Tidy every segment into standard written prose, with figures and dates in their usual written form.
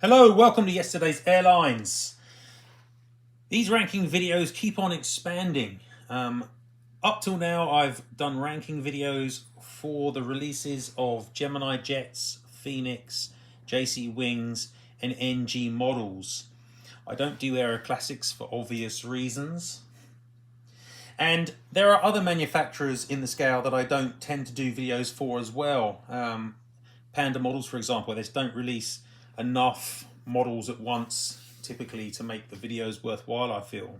Hello, welcome to yesterday's Airlines. These ranking videos keep on expanding. Up till now, I've done ranking videos for the releases of geminijets, Phoenix, jcwings, and ngmodels. I don't do aero classics for obvious reasons. And there are other manufacturers in the scale that I don't tend to do videos for as well. Panda models, for example, they just don't release enough models at once typically to make the videos worthwhile, I feel.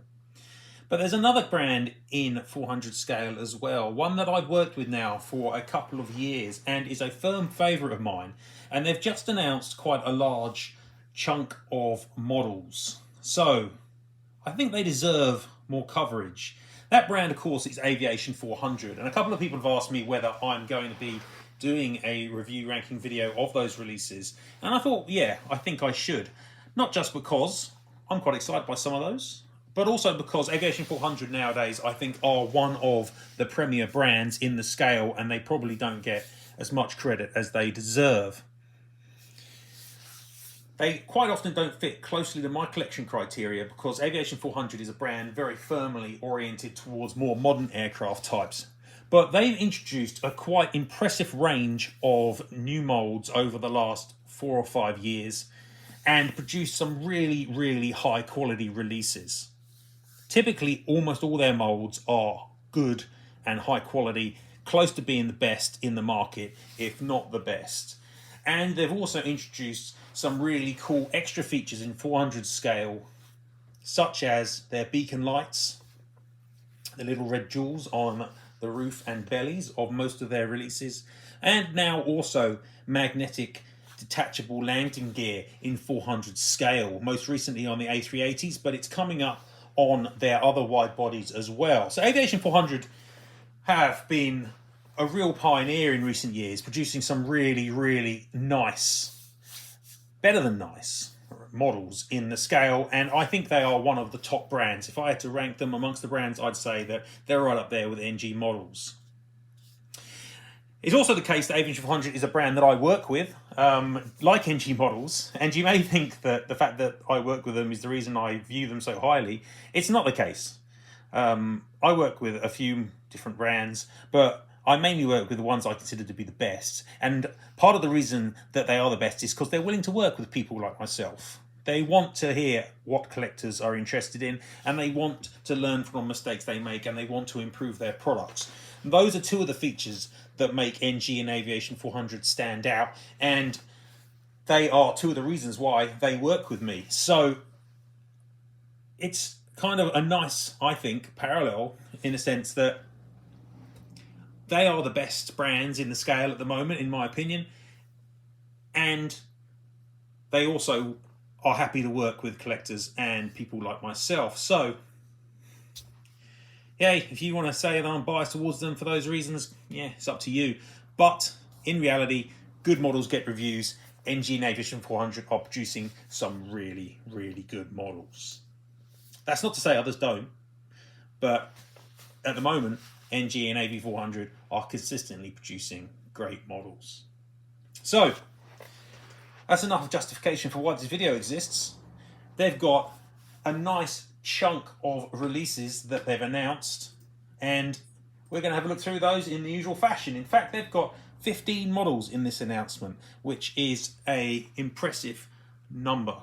But there's another brand in 400 scale as well, one that I've worked with now for a couple of years and is a firm favourite of mine, and they've just announced quite a large chunk of models, so I think they deserve more coverage. That brand, of course, is Aviation400, and a couple of people have asked me whether I'm going to be doing a review ranking video of those releases, and I thought, yeah, I think I should. Not just because I'm quite excited by some of those, but also because Aviation400 nowadays, I think, are one of the premier brands in the scale, and they probably don't get as much credit as they deserve. They quite often don't fit closely to my collection criteria because Aviation400 is a brand very firmly oriented towards more modern aircraft types. But they've introduced a quite impressive range of new molds over the last 4 or 5 years and produced some really high quality releases. Typically, almost all their molds are good and high quality, close to being the best in the market, if not the best. And they've also introduced some really cool extra features in 400 scale, such as their beacon lights, the little red jewels on the roof and bellies of most of their releases, and now also magnetic detachable landing gear in 400 scale, most recently on the A380s, but it's coming up on their other wide bodies as well. So Aviation400 have been a real pioneer in recent years, producing some really nice, better than nice models in the scale, and I think they are one of the top brands. If I had to rank them amongst the brands, I'd say that they're right up there with ngmodels. It's also the case that Aviation400 is a brand that I work with, like ngmodels, and you may think that the fact that I work with them is the reason I view them so highly. It's not the case. I work with a few different brands, but I mainly work with the ones I consider to be the best. And part of the reason that they are the best is because they're willing to work with people like myself. They want to hear what collectors are interested in, and they want to learn from mistakes they make, and they want to improve their products. And those are two of the features that make NG and Aviation400 stand out, and they are two of the reasons why they work with me. So it's kind of a nice, I think, parallel in a sense that they are the best brands in the scale at the moment, in my opinion, and they also are happy to work with collectors and people like myself. So, yeah, if you want to say that I'm biased towards them for those reasons, yeah, it's up to you. But in reality, good models get reviews. NG and Aviation400 are producing some really good models. That's not to say others don't, but at the moment, NG and Av400 are consistently producing great models. So, that's enough justification for why this video exists. They've got a nice chunk of releases that they've announced, and we're going to have a look through those in the usual fashion. In fact, they've got 15 models in this announcement, which is an impressive number.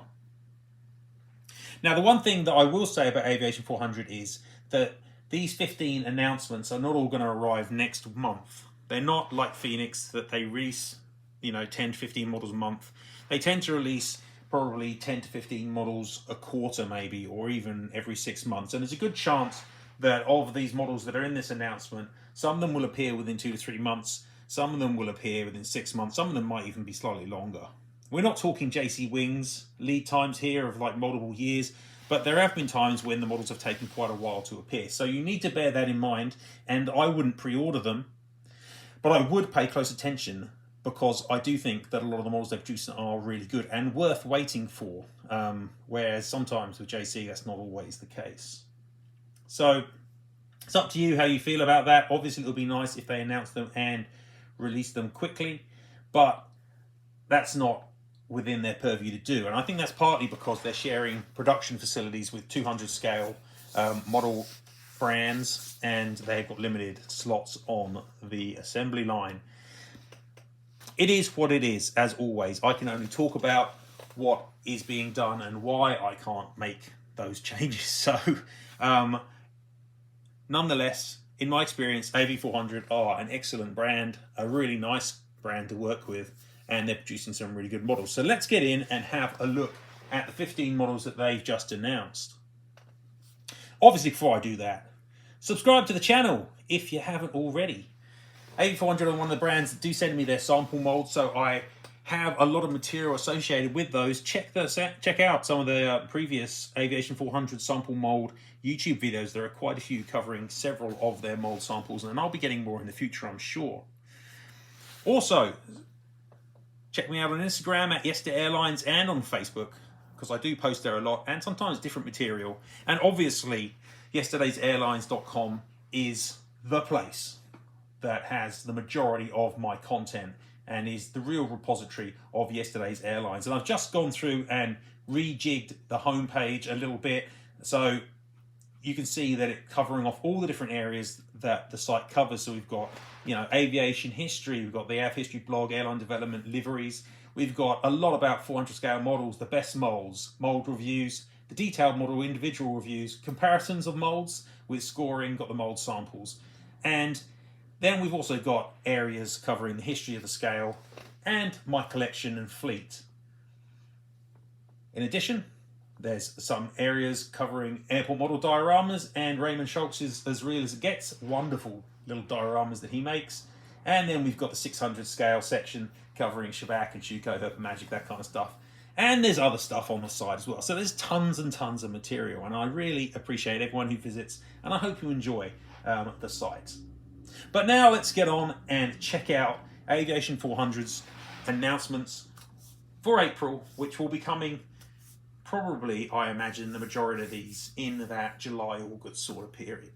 Now, the one thing that I will say about Aviation400 is that these 15 announcements are not all going to arrive next month. They're not like Phoenix that they release, 10 to 15 models a month. They tend to release probably 10 to 15 models a quarter maybe, or even every 6 months. And there's a good chance that of these models that are in this announcement, some of them will appear within 2 to 3 months, some of them will appear within 6 months, some of them might even be slightly longer. We're not talking jcwings lead times here of like multiple years, but there have been times when the models have taken quite a while to appear. So you need to bear that in mind, and I wouldn't pre-order them, but I would pay close attention because I do think that a lot of the models they've produced are really good and worth waiting for, whereas sometimes with JC that's not always the case. So it's up to you how you feel about that. Obviously it'll be nice if they announce them and release them quickly, but that's not within their purview to do. And I think that's partly because they're sharing production facilities with 200 scale model brands, and they've got limited slots on the assembly line. It is what it is, as always. I can only talk about what is being done and why I can't make those changes. So, nonetheless, in my experience, AV400 are an excellent brand, a really nice brand to work with, and they're producing some really good models. So let's get in and have a look at the 15 models that they've just announced. Obviously, before I do that, subscribe to the channel if you haven't already. AV400 are one of the brands that do send me their sample molds, so I have a lot of material associated with those. Check out some of the previous Aviation400 sample mold YouTube videos. There are quite a few covering several of their mold samples, and I'll be getting more in the future, I'm sure. Also, check me out on Instagram at @Airlines and on Facebook, because I do post there a lot, and sometimes different material. And obviously, yesterdaysairlines.com is the place that has the majority of my content and is the real repository of yesterday's airlines. And I've just gone through and rejigged the homepage a little bit, so you can see that it's covering off all the different areas that the site covers. So we've got, aviation history, we've got the AV history blog, airline development, liveries. We've got a lot about 400 scale models, the best molds, mold reviews, the detailed model individual reviews, comparisons of molds with scoring, got the mold samples. And then we've also got areas covering the history of the scale and my collection and fleet. In addition, there's some areas covering airport model dioramas, and Raymond Schultz's As Real As It Gets, wonderful little dioramas that he makes. And then we've got the 600 scale section covering Shabak and Shuko, Herp Magic, that kind of stuff. And there's other stuff on the side as well. So there's tons and tons of material, and I really appreciate everyone who visits, and I hope you enjoy the site. But now let's get on and check out Aviation400's announcements for April, which will be coming probably, I imagine, the majority of these in that July-August sort of period.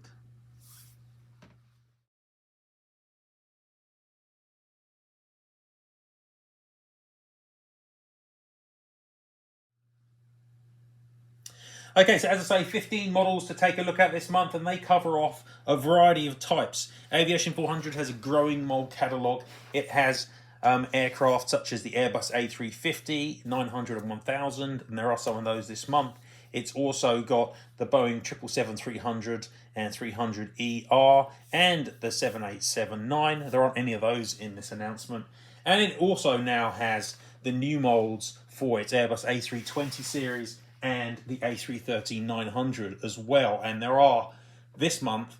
Okay, so as I say, 15 models to take a look at this month, and they cover off a variety of types. Aviation400 has a growing mold catalogue. It has aircraft such as the Airbus A350, 900 and 1000, and there are some of those this month. It's also got the Boeing 777-300 and 300ER and the 787-9. There aren't any of those in this announcement. And it also now has the new molds for its Airbus A320 series and the A330-900 as well. And there are, this month,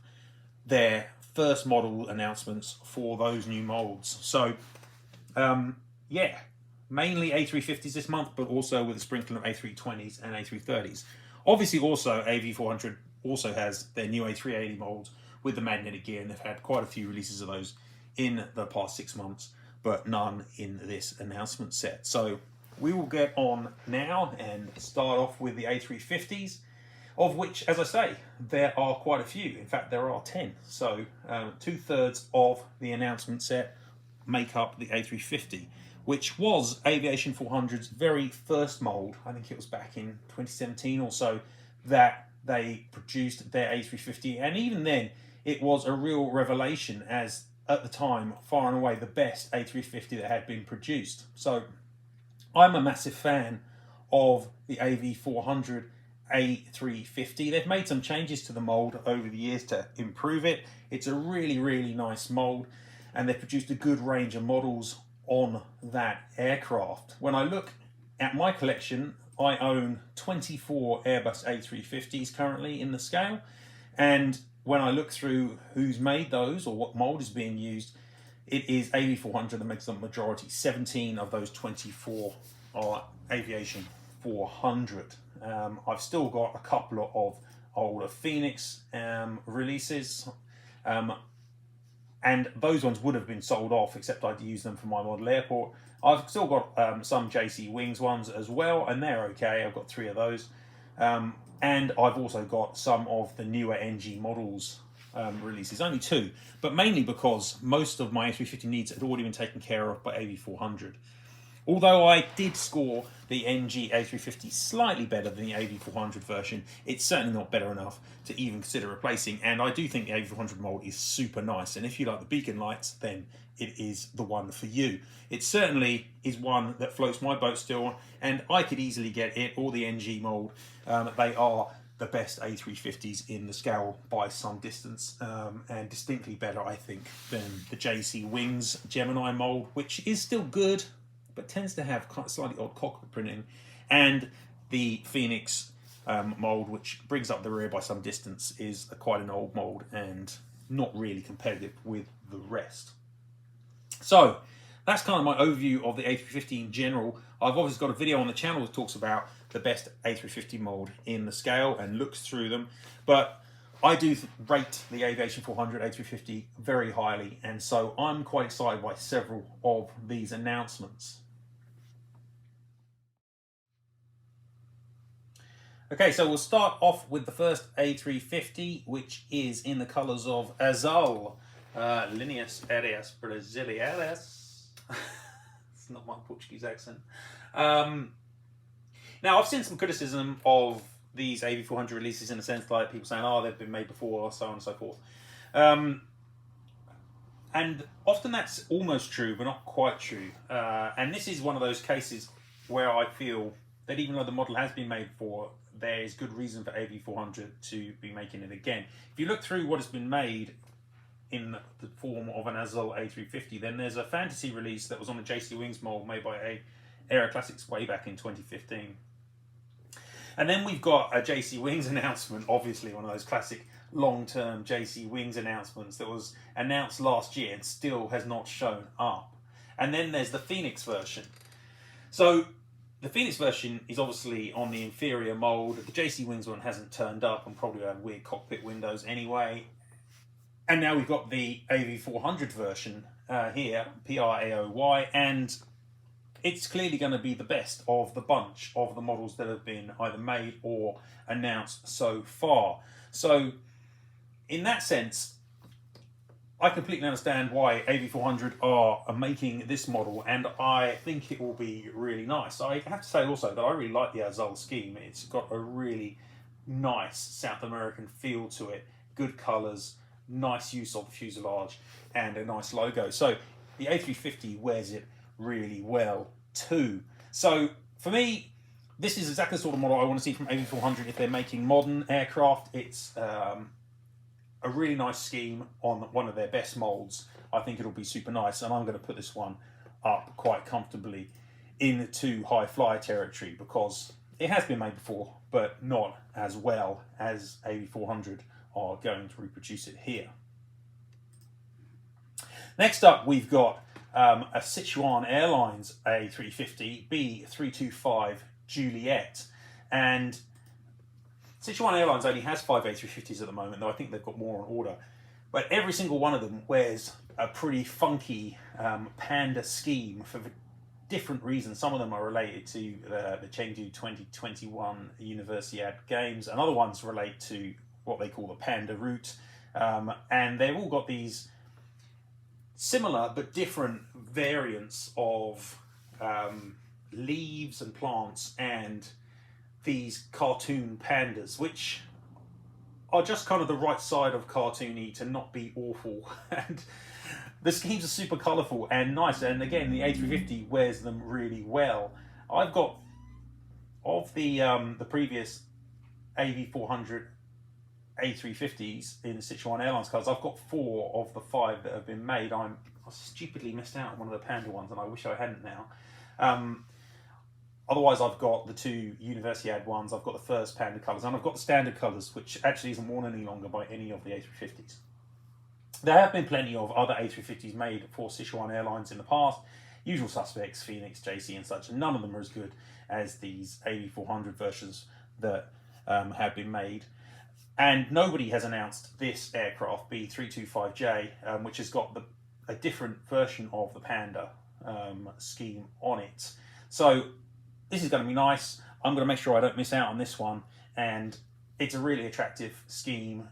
their first model announcements for those new molds. So, yeah, mainly A350s this month, but also with a sprinkling of A320s and A330s. Obviously, also, AV400 also has their new A380 molds with the magnetic gear, and they've had quite a few releases of those in the past 6 months, but none in this announcement set. So we will get on now and start off with the A350s, of which, as I say, there are quite a few. In fact, there are 10. So 2/3 of the announcement set make up the A350, which was Aviation400's very first mold. I think it was back in 2017 or so that they produced their A350. And even then, it was a real revelation, as at the time, far and away the best A350 that had been produced. So I'm a massive fan of the AV400 A350. They've made some changes to the mold over the years to improve it. It's a really, really nice mold, and they've produced a good range of models on that aircraft. When I look at my collection, I own 24 Airbus A350s currently in the scale, and when I look through who's made those or what mold is being used, it is AV400 that makes the majority. 17 of those 24 are Aviation400. I've still got a couple of older Phoenix releases, and those ones would have been sold off, except I'd use them for my model airport. I've still got some jcwings ones as well, and they're okay. I've got 3 of those. And I've also got some of the newer ngmodels releases, only 2, but mainly because most of my A350 needs had already been taken care of by AV400. Although I did score the NG A350 slightly better than the AV400 version, it's certainly not better enough to even consider replacing. And I do think the AV400 mold is super nice. And if you like the beacon lights, then it is the one for you. It certainly is one that floats my boat still, and I could easily get it or the NG mold. They are the best A350s in the scale by some distance, and distinctly better, I think, than the jcwings Gemini mold, which is still good, but tends to have quite slightly odd cockpit printing, and the Phoenix mold, which brings up the rear by some distance, is quite an old mold and not really competitive with the rest. So that's kind of my overview of the A350 in general. I've obviously got a video on the channel that talks about the best A350 mold in the scale and looks through them, but I do rate the Aviation400 A350 very highly, and so I'm quite excited by several of these announcements. Okay, so we'll start off with the first A350, which is in the colours of azul, Linhas Aéreas Brasileiras. It's not my Portuguese accent. Now, I've seen some criticism of these AV400 releases in the sense like people saying, oh, they've been made before, so on and so forth. And often that's almost true, but not quite true. And this is one of those cases where I feel that even though the model has been made before, there is good reason for AV400 to be making it again. If you look through what has been made in the form of an azul A350, then there's a fantasy release that was on the jcwings mold made by Aero Classics way back in 2015. And then we've got a jcwings announcement, obviously one of those classic long-term jcwings announcements that was announced last year and still has not shown up. And then there's the Phoenix version. So the Phoenix version is obviously on the inferior mold. The jcwings one hasn't turned up and probably have weird cockpit windows anyway. And now we've got the AV400 version here, PRAOY, and it's clearly going to be the best of the bunch of the models that have been either made or announced so far. So in that sense, I completely understand why AV400 are making this model, and I think it will be really nice. I have to say also that I really like the azul scheme. It's got a really nice South American feel to it, good colours, nice use of the fuselage, and a nice logo. So the A350 wears it really well too. So for me, this is exactly the sort of model I want to see from AV400 if they're making modern aircraft. It's a really nice scheme on one of their best molds. I think it'll be super nice, and I'm going to put this one up quite comfortably into high flyer territory because it has been made before, but not as well as AV400 are going to reproduce it here. Next up, we've got a Sichuan Airlines A350 B325 Juliet, and Sichuan Airlines only has 5 A350s at the moment, though I think they've got more on order. But every single one of them wears a pretty funky panda scheme for different reasons. Some of them are related to the Chengdu 2021 Universiade Games, and other ones relate to what they call the panda route. And they've all got these similar but different variants of leaves and plants and these cartoon pandas, which are just kind of the right side of cartoony to not be awful. And the schemes are super colourful and nice, and again the A350 wears them really well. I've got, of the previous AV400 A350s in Sichuan Airlines cars, I've got 4 of the 5 that have been made. I stupidly missed out on one of the panda ones, and I wish I hadn't now. Otherwise, I've got the 2 Universiade ones, I've got the first panda colours, and I've got the standard colours, which actually isn't worn any longer by any of the A350s. There have been plenty of other A350s made for Sichuan Airlines in the past, usual suspects, Phoenix, JC and such, and none of them are as good as these AV400 versions that have been made. And nobody has announced this aircraft, B325J, which has got a different version of the Panda scheme on it. So this is going to be nice. I'm going to make sure I don't miss out on this one. And it's a really attractive scheme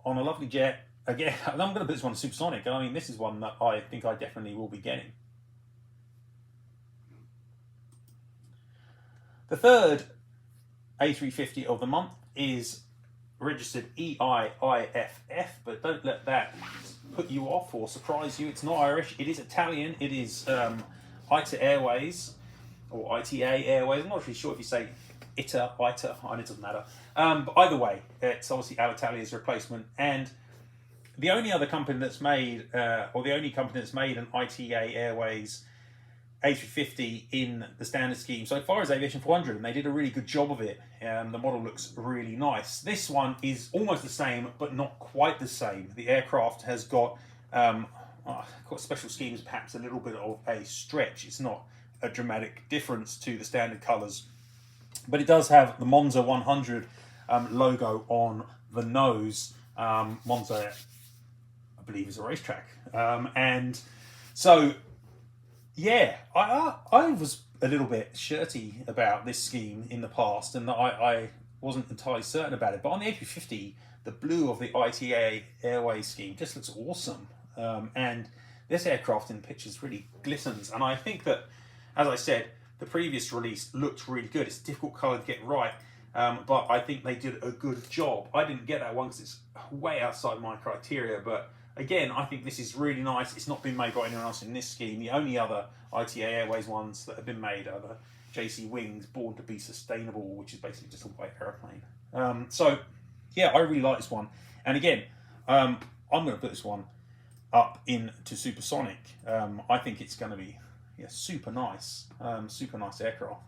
on a lovely jet. Again, I'm going to put this one supersonic. I mean, this is one that I think I definitely will be getting. The third A350 of the month is registered EIIFF, but don't let that put you off or surprise you. It's not Irish, it is Italian. It is ITA Airways, or ITA Airways. I'm not really sure if you say ITA, and it doesn't matter. But either way, it's obviously Alitalia's replacement. And the only other company that's made, or the only company that's made an ITA Airways A350 in the standard scheme so far is Aviation400, and they did a really good job of it. The model looks really nice. This one is almost the same, but not quite the same. The aircraft has got special schemes, perhaps a little bit of a stretch. It's not a dramatic difference to the standard colours, but it does have the Monza 100 logo on the nose. Monza, I believe, is a racetrack, and so yeah, I was a little bit shirty about this scheme in the past, and I wasn't entirely certain about it. But on the A350, the blue of the ITA Airways scheme just looks awesome, and this aircraft in the pictures really glistens. And I think that, as I said, the previous release looked really good. It's a difficult colour to get right, but I think they did a good job. I didn't get that one because it's way outside my criteria, but again, I think this is really nice. It's not been made by anyone else in this scheme. The only other ITA Airways ones that have been made are the jcwings, Born to be Sustainable, which is basically just a white aeroplane. So, yeah, I really like this one. And again, I'm going to put this one up into supersonic. I think it's going to be super nice aircraft.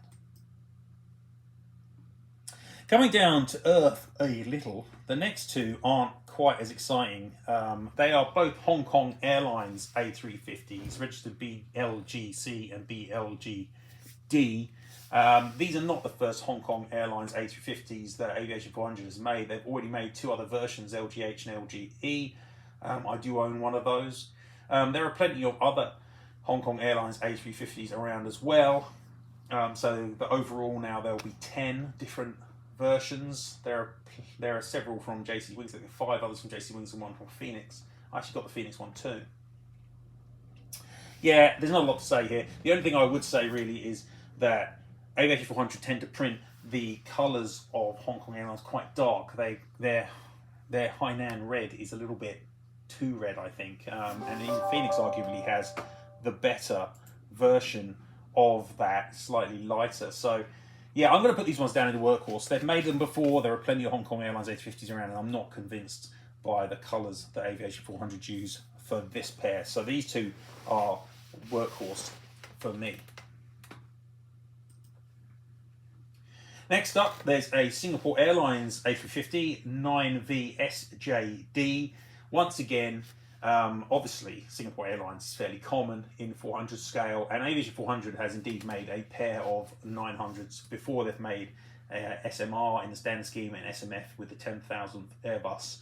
Coming down to earth a little, the next two aren't quite as exciting. They are both Hong Kong Airlines A350s, registered BLGC and BLGD. These are not the first Hong Kong Airlines A350s that Aviation400 has made. They've already made two other versions, LGH and LGE. I do own one of those. There are plenty of other Hong Kong Airlines A350s around as well. So the overall now there'll be 10 different versions. There are several from jcwings. There are 5 others from jcwings and 1 from Phoenix. I actually got the Phoenix one too. Yeah, there's not a lot to say here. The only thing I would say really is that Aviation400 tend to print the colours of Hong Kong Airlines quite dark. Their Hainan red is a little bit too red, I think. And even Phoenix arguably has the better version of that, slightly lighter. So yeah, I'm going to put these ones down in the workhorse. They've made them before. There are plenty of Hong Kong Airlines A350s around, and I'm not convinced by the colours that Aviation400 use for this pair. So these two are workhorse for me. Next up, there's a Singapore Airlines A350 9VSJD. Once again, obviously Singapore Airlines is fairly common in 400 scale, and Aviation400 has indeed made a pair of 900s before. They've made SMR in the standard scheme and SMF with the 10,000th Airbus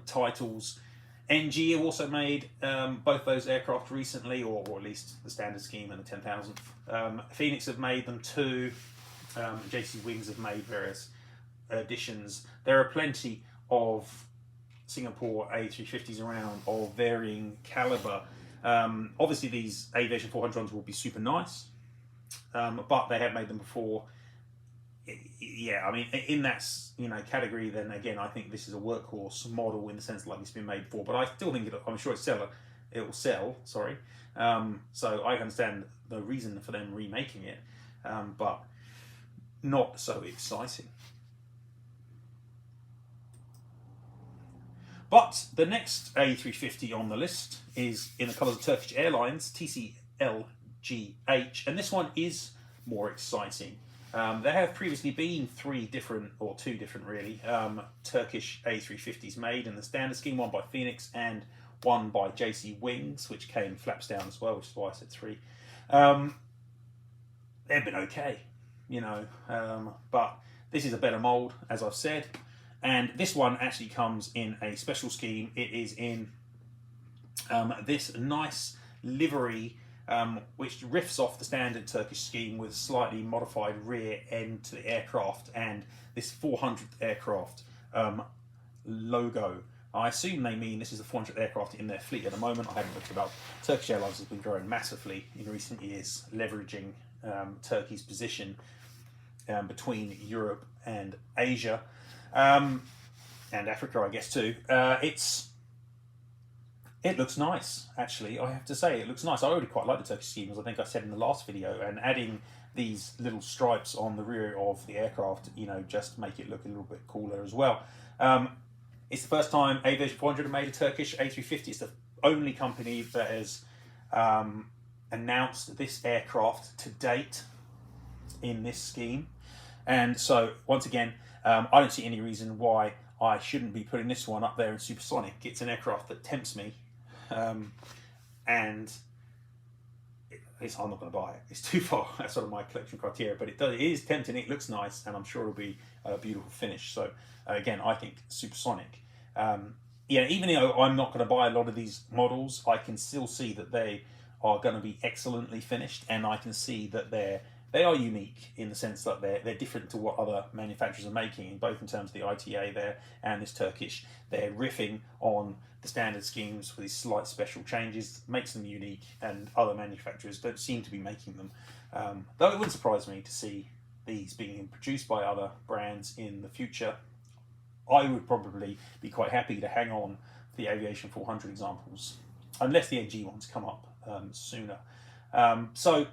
titles. NG have also made both those aircraft recently, or at least the standard scheme and the 10,000th. Phoenix have made them too. jcwings have made various editions. There are plenty of Singapore A350s around of varying caliber. Obviously these Aviation400s will be super nice, but they have made them before. Yeah, I mean, in that category, then again, I think this is a workhorse model in the sense like it's been made before. But I still think I'm sure it will sell. Sorry, so I understand the reason for them remaking it, but not so exciting. But the next A350 on the list is in the colours of Turkish Airlines, TCLGH, and this one is more exciting. There have previously been two different really, Turkish A350s made in the standard scheme, one by Phoenix and one by jcwings, which came flaps down as well, which is why I said 3. They've been okay, but this is a better mould, as I've said. And this one actually comes in a special scheme. It is in this nice livery, which riffs off the standard Turkish scheme with slightly modified rear end to the aircraft and this 400th aircraft logo. I assume they mean this is the 400th aircraft in their fleet at the moment. I haven't looked it up. Turkish Airlines has been growing massively in recent years, leveraging Turkey's position between Europe and Asia, and Africa, I guess too. It looks nice, actually. I have to say, it looks nice. I already quite like the Turkish scheme, as I think I said in the last video, and adding these little stripes on the rear of the aircraft, you know, just make it look a little bit cooler as well. It's the first time Aviation400 have made a Turkish A350. It's the only company that has announced this aircraft to date in this scheme. And so, once again, I don't see any reason why I shouldn't be putting this one up there in supersonic. It's an aircraft that tempts me, and I'm not going to buy it. It's too far. That's sort of my collection criteria, but it is tempting. It looks nice, and I'm sure it'll be a beautiful finish. So again, I think supersonic. Yeah, even though I'm not going to buy a lot of these models, I can still see that they are going to be excellently finished, and I can see that they are unique in the sense that they're different to what other manufacturers are making, both in terms of the ITA there and this Turkish. They're riffing on the standard schemes with these slight special changes, makes them unique, and other manufacturers don't seem to be making them. Though it wouldn't surprise me to see these being produced by other brands in the future. I would probably be quite happy to hang on to the Aviation400 examples, unless the NG ones come up sooner. So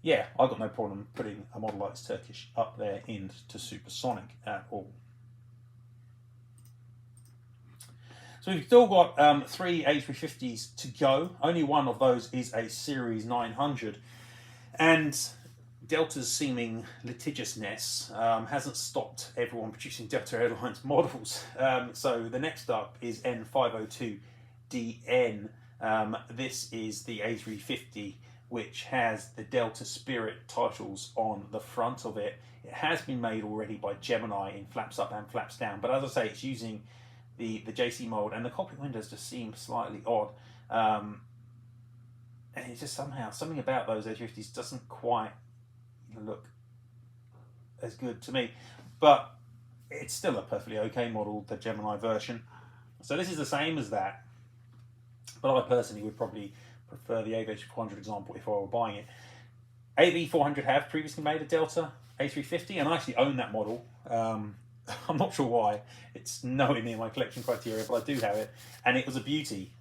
yeah, I've got no problem putting a model like this Turkish up there into supersonic at all. So we've still got 3 A350s to go. Only one of those is a Series 900. And Delta's seeming litigiousness hasn't stopped everyone producing Delta Airlines models. So the next up is N502DN. This is the A350, which has the Delta Spirit titles on the front of it. It has been made already by Gemini in flaps up and flaps down, but as I say, it's using the JC mold, and the cockpit windows just seem slightly odd. And it's just somehow, something about those A350s doesn't quite look as good to me, but it's still a perfectly okay model, the Gemini version. So this is the same as that, but I personally would probably prefer the Aviation400 example if I were buying it. AV400 have previously made a Delta A350, and I actually own that model. I'm not sure why. It's nowhere near my collection criteria, but I do have it, and it was a beauty.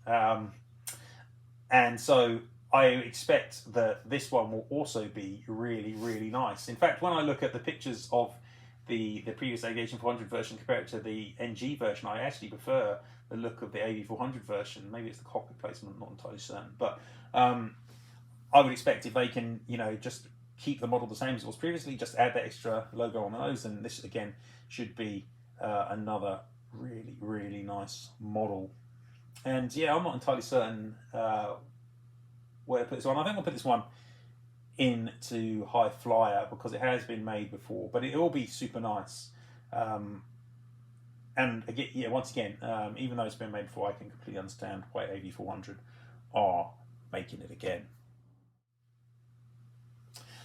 And so I expect that this one will also be really, really nice. In fact, when I look at the pictures of the previous Aviation400 version compared to the NG version, I actually prefer the look of the AV400 version. Maybe it's the cockpit placement, I'm not entirely certain. But I would expect if they can, you know, just keep the model the same as it was previously, just add that extra logo on the nose, and this again should be another really, really nice model. And yeah, I'm not entirely certain where to put this one. I think I'll put this one into High Flyer because it has been made before, but it will be super nice. And again, yeah, once again, even though it's been made before, I can completely understand why AV400 are making it again.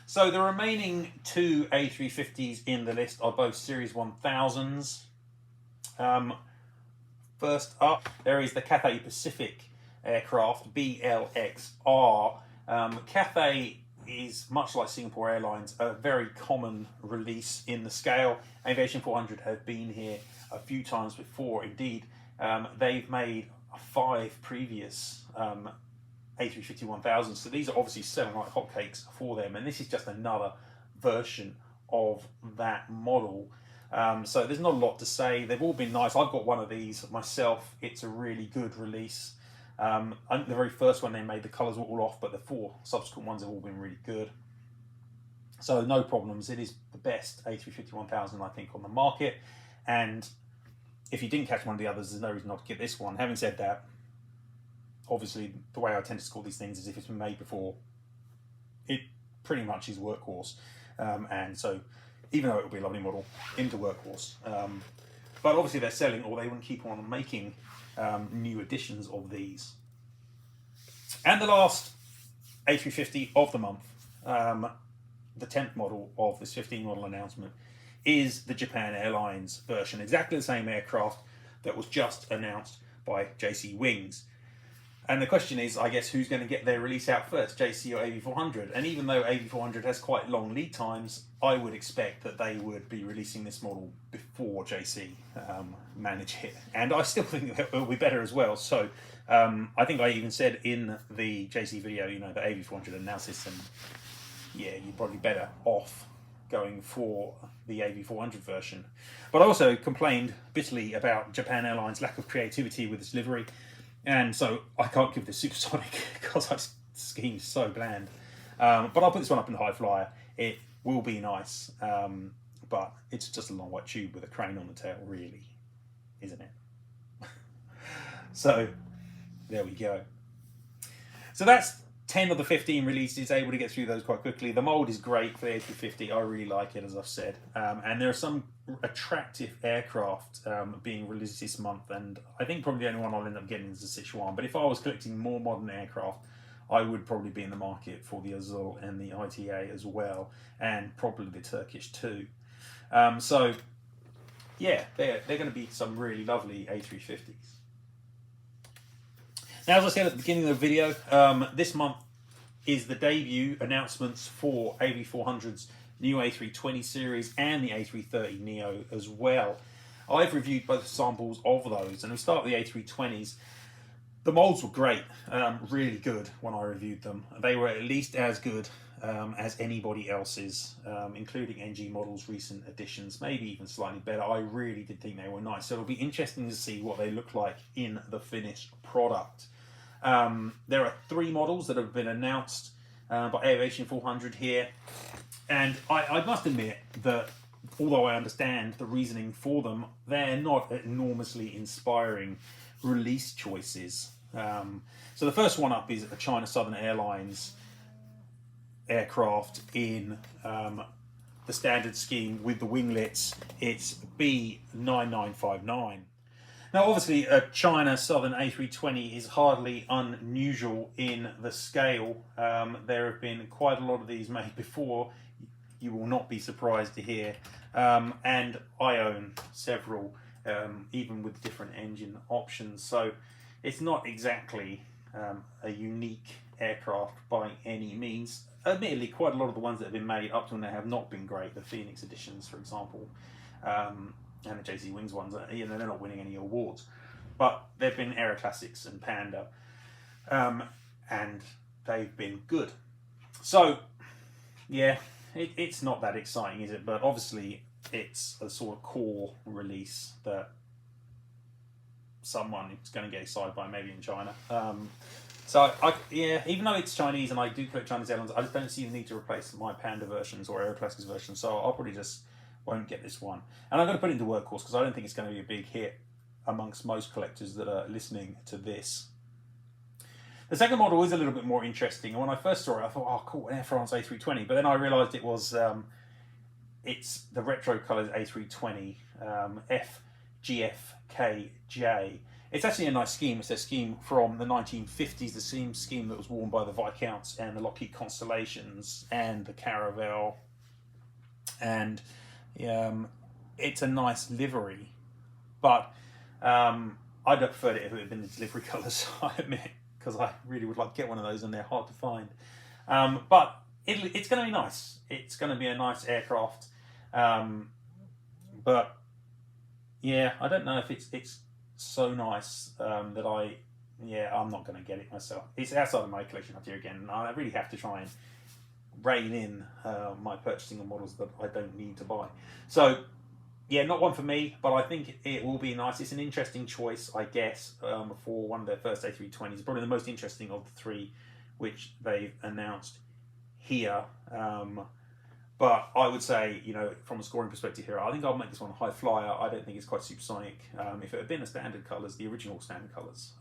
So the remaining 2 A350s in the list are both Series 1000s. First up, there is the Cathay Pacific aircraft, BLXR. Cathay is, much like Singapore Airlines, a very common release in the scale. Aviation400 have been here a few times before. Indeed, they've made 5 previous A350-1000s, so these are obviously selling like hotcakes for them, and this is just another version of that model. So there's not a lot to say. They've all been nice. I've got one of these myself. It's a really good release. I think the very first one they made, the colours were all off, but the 4 subsequent ones have all been really good. So no problems. It is the best A350-1000, I think, on the market. And if you didn't catch one of the others, there's no reason not to get this one. Having said that, obviously, the way I tend to score these things is if it's been made before, it pretty much is workhorse. And so, even though it will be a lovely model, into workhorse. But obviously they're selling, or they wouldn't keep on making new editions of these. And the last A350 of the month, the 10th model of this 15 model announcement, is the Japan Airlines version. Exactly the same aircraft that was just announced by jcwings. And the question is, I guess, who's going to get their release out first, JC or AV400? And even though AV400 has quite long lead times, I would expect that they would be releasing this model before JC manage it. And I still think that it will be better as well. So I think I even said in the JC video, you know, the AV400 analysis, and yeah, you're probably better off going for the AV400 version. But I also complained bitterly about Japan Airlines' lack of creativity with its livery. And so I can't give this supersonic because the scheme is so bland. But I'll put this one up in the high flyer. It will be nice, but it's just a long white tube with a crane on the tail, really, isn't it? So there we go. So that's 10 of the 15 releases, able to get through those quite quickly. The mould is great for the A350. I really like it, as I've said. And there are some attractive aircraft being released this month, and I think probably the only one I'll end up getting is the Sichuan. But if I was collecting more modern aircraft, I would probably be in the market for the Azul and the ITA as well, and probably the Turkish too. So yeah, they're going to be some really lovely A350s. Now, as I said at the beginning of the video, this month is the debut announcements for Aviation400's new A320 series and the A330neo as well. I've reviewed both samples of those, and we start with the A320s. The molds were great, really good when I reviewed them. They were at least as good as anybody else's, including ngmodels' recent additions, maybe even slightly better. I really did think they were nice, so it'll be interesting to see what they look like in the finished product. There are 3 models that have been announced by Aviation400 here, and I must admit that although I understand the reasoning for them, they're not enormously inspiring release choices. So the first one up is a China Southern Airlines aircraft in the standard scheme with the winglets. It's B9959. Now, obviously, a China Southern A320 is hardly unusual in the scale. There have been quite a lot of these made before. You will not be surprised to hear. And I own several, even with different engine options. So it's not exactly a unique aircraft by any means. Admittedly, quite a lot of the ones that have been made up to now have not been great. The Phoenix editions, for example. And the jcwings ones, you know, they're not winning any awards, but they've been Aero Classics and Panda, and they've been good. So yeah, it's not that exciting, is it? But obviously it's a sort of core release that someone is going to get excited by, maybe in China. So yeah, even though it's Chinese and I do collect Chinese airlines, I just don't see the need to replace my Panda versions or Aero Classics versions. So I'll probably just won't get this one, and I'm going to put it into workhorse because I don't think it's going to be a big hit amongst most collectors that are listening to this. The second model is a little bit more interesting, and when I first saw it, I thought, oh cool, an Air France A320, but then I realised it was it's the retro colours A320 FGFKJ. It's actually a nice scheme. It's a scheme from the 1950s, the same scheme that was worn by the Viscounts and the Lockheed Constellations and the Caravelle, and it's a nice livery, but I'd have preferred it if it had been the delivery colours, I admit, because I really would like to get one of those and they're hard to find. But it's going to be nice. It's going to be a nice aircraft. But yeah, I don't know if it's so nice that I'm not going to get it myself. It's outside of my collection up here again, and I really have to try and rein in my purchasing of models that I don't need to buy. So yeah, not one for me, but I think it will be nice. It's an interesting choice, I guess, for one of their first A320s. Probably the most interesting of the 3 which they've announced here. But I would say, you know, from a scoring perspective here, I think I'll make this one a high flyer. I don't think it's quite supersonic. If it had been the standard colours, the original standard colours,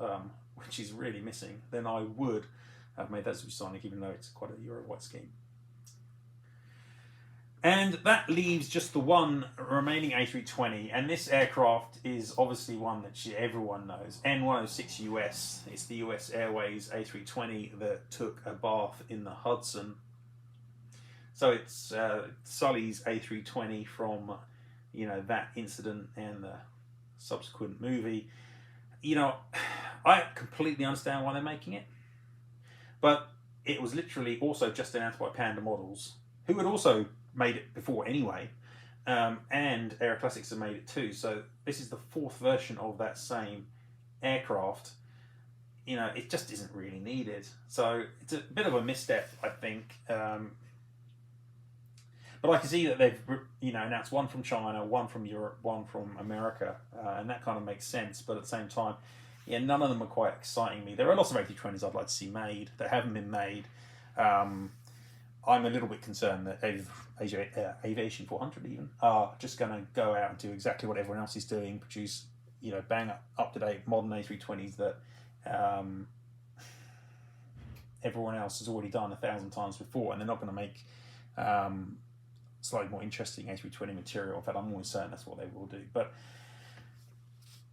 which is really missing, then I would have made that supersonic, even though it's quite a Euro white scheme. And that leaves just the one remaining A320, and this aircraft is obviously one that everyone knows, N106 US. It's the US Airways A320 that took a bath in the Hudson. So it's Sully's A320 from, you know, that incident and the subsequent movie. you know, I completely understand why they're making it, but it was literally also just announced by Panda Models, who had also made it before anyway, and Aero Classics have made it too. So this is the fourth version of that same aircraft. You know, it just isn't really needed. So it's a bit of a misstep, I think. But I can see that they've, you know, announced one from China, one from Europe, one from America, and that kind of makes sense. But at the same time, yeah, none of them are quite exciting me. There are lots of A320s I'd like to see made that haven't been made. I'm a little bit concerned that Aviation400 even are just going to go out and do exactly what everyone else is doing, produce, you know, bang up to date modern A320s that everyone else has already done 1,000 times before, and they're not going to make slightly more interesting A320 material. In fact, I'm always certain that's what they will do. But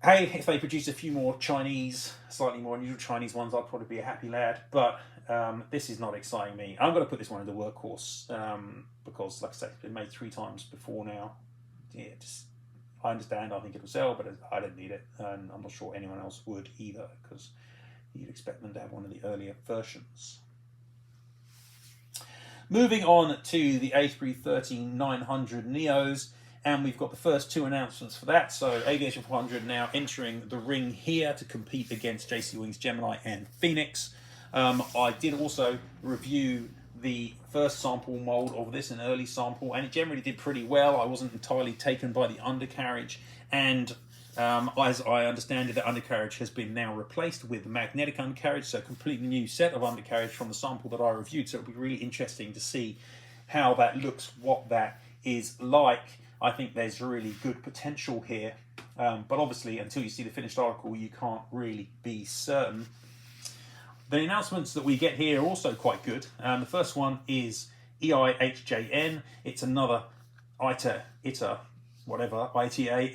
hey, if they produce a few more Chinese, slightly more unusual Chinese ones, I'd probably be a happy lad. But this is not exciting me. I'm going to put this one in the workhorse because, like I say, it's been made 3 times before now. Yeah, just I understand. I think it'll sell, but I don't need it, and I'm not sure anyone else would either, because you'd expect them to have one of the earlier versions. Moving on to the A330neos, and we've got the first 2 announcements for that. So Aviation400 now entering the ring here to compete against jcwings, Gemini and Phoenix. I did also review the first sample mold of this, an early sample, and it generally did pretty well. I wasn't entirely taken by the undercarriage, and as I understand it, the undercarriage has been now replaced with magnetic undercarriage, so a completely new set of undercarriage from the sample that I reviewed. So it'll be really interesting to see how that looks, what that is like. I think there's really good potential here, but obviously until you see the finished article, you can't really be certain. The announcements that we get here are also quite good. The first one is EIHJN. It's another ITA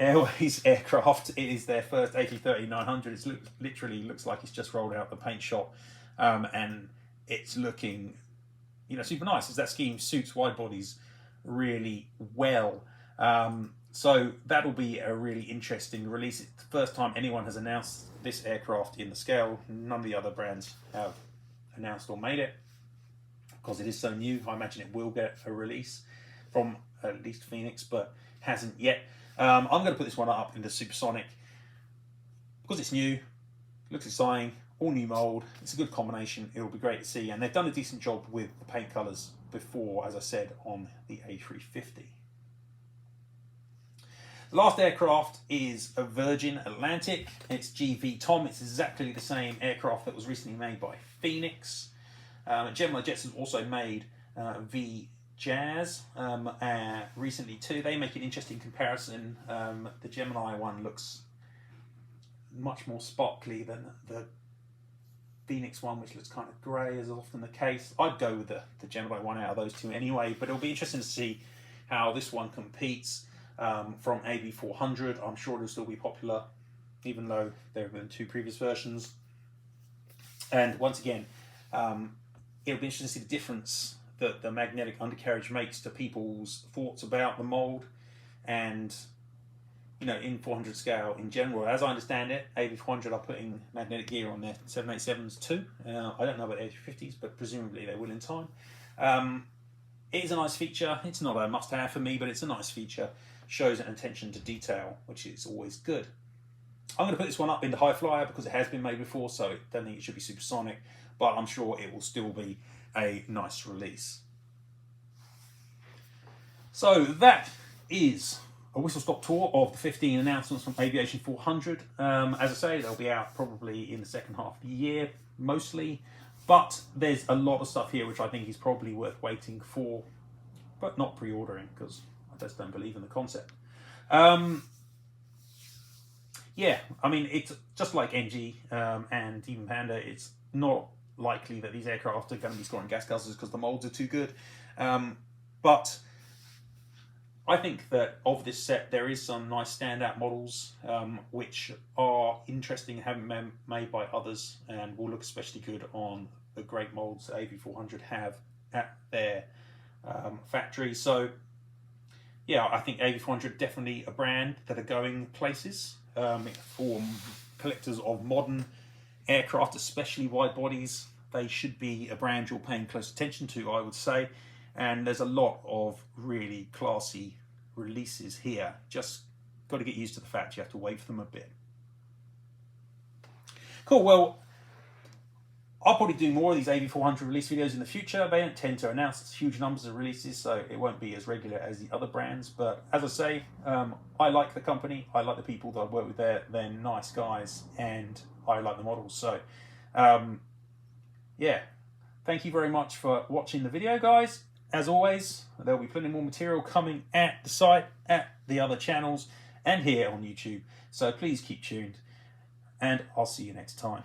Airways aircraft. It is their first A330-900. It literally looks like it's just rolled out the paint shop, and it's looking, you know, super nice. As that scheme suits wide bodies really well. So that'll be a really interesting release. It's the first time anyone has announced this aircraft in the scale. None of the other brands have announced or made it because it is so new. I imagine it will get a release from at least Phoenix, but hasn't yet. I'm going to put this one up in the supersonic because it's new, looks exciting, all new mold. It's a good combination. It'll be great to see, and they've done a decent job with the paint colours before, as I said, on the A350. The last aircraft is a Virgin Atlantic. It's GV Tom. It's exactly the same aircraft that was recently made by Phoenix. geminijets has also made VJazz recently too. They make an interesting comparison. The Gemini one looks much more sparkly than the Phoenix one, which looks kind of grey, as is often the case. I'd go with the Gemini one out of those two anyway, but it'll be interesting to see how this one competes from AV400. I'm sure it'll still be popular, even though there have been 2 previous versions. And once again, it'll be interesting to see the difference that the magnetic undercarriage makes to people's thoughts about the mould and, you know, in 400 scale in general. As I understand it, AV400 are putting magnetic gear on their 787s too. I don't know about A350s, but presumably they will in time. It is a nice feature. It's not a must-have for me, but it's a nice feature. Shows an attention to detail, which is always good. I'm going to put this one up in the high flyer because it has been made before, so I don't think it should be supersonic, but I'm sure it will still be a nice release. So that is a whistle-stop tour of the 15 announcements from Aviation400. As I say, they'll be out probably in the second half of the year, mostly, but there's a lot of stuff here which I think is probably worth waiting for, but not pre-ordering because I just don't believe in the concept. Yeah, I mean, it's just like NG and even Panda. It's not likely that these aircraft are going to be scoring gas guzzlers because the molds are too good. But I think that of this set, there is some nice standout models which are interesting and haven't been made by others and will look especially good on the great molds that AV400 have at their factory. So yeah, I think AV400 definitely a brand that are going places for collectors of modern aircraft, especially wide bodies, they should be a brand you're paying close attention to, I would say. And there's a lot of really classy releases here. Just got to get used to the fact you have to wait for them a bit. Cool, well, I'll probably do more of these AV400 release videos in the future. They don't tend to announce huge numbers of releases, so it won't be as regular as the other brands. But as I say, I like the company. I like the people that I work with there. They're nice guys, and I like the models. So, yeah, thank you very much for watching the video, guys. As always, there'll be plenty more material coming at the site, at the other channels, and here on YouTube. So please keep tuned, and I'll see you next time.